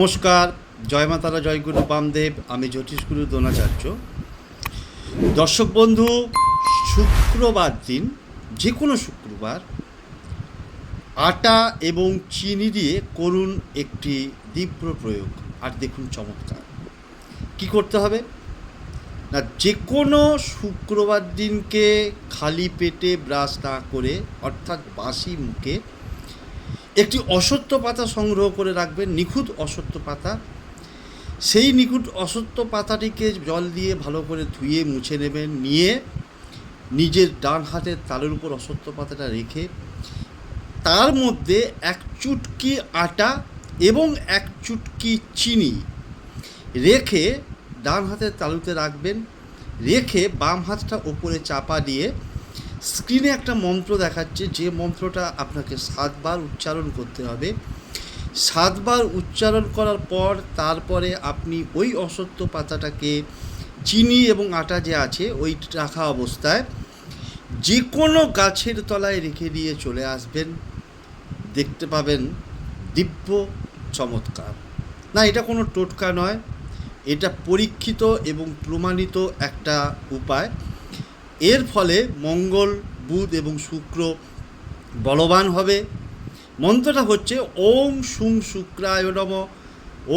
নমস্কার, জয় মা তারা, জয় গুরু বামদেব। আমি জ্যোতিষগুরু দ্রোণাচার্য। দর্শক বন্ধু, শুক্রবার দিন, যে কোনো শুক্রবার, আটা এবং চিনি দিয়ে করুন একটি তীব্র প্রয়োগ। আর দেখুন চমৎকার। কি করতে হবে না, যে কোনো শুক্রবার দিনকে খালি পেটে ব্রাশ না করে, অর্থাৎ বাসি মুখে একটি অশ্বত্থ পাতা সংগ্রহ করে রাখবেন, নিখুঁত অশ্বত্থ পাতা। সেই নিখুঁত অশ্বত্থ পাতাটিকে জল দিয়ে ভালো করে ধুয়ে মুছে নেবেন। নিয়ে নিজের ডান হাতের তালুর উপর অশ্বত্থ পাতাটা রেখে তার মধ্যে এক চুটকি আটা এবং এক চুটকি চিনি রেখে ডান হাতের তালুতে রাখবেন। রেখে বাম হাতটা ওপরে চাপা দিয়ে স্ক্রিনে একটা মন্ত্র দেখাচ্ছে, যে মন্ত্রটা আপনাকে 7 বার উচ্চারণ করতে হবে। 7 বার উচ্চারণ করার পর তারপরে আপনি ওই অশ্বত্থ পাতাটাকে চিনি এবং আটা যে আছে ওই রাখা অবস্থায় যে কোনো গাছের তলায় রেখে দিয়ে চলে আসবেন। দেখতে পাবেন দিব্য চমৎকার। না, এটা কোনো টোটকা নয়, এটা পরীক্ষিত এবং প্রমাণিত একটা উপায়। এর ফলে মঙ্গল, বুধ এবং শুক্র বলবান হবে। মন্ত্রটা হচ্ছে ওং শুং শুক্রায় নম,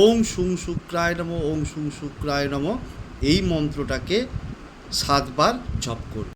ওং শুং শুক্রায় নম, ওং শুং শুক্রায় নম। এই মন্ত্রটাকে 7 বার জপ করুন।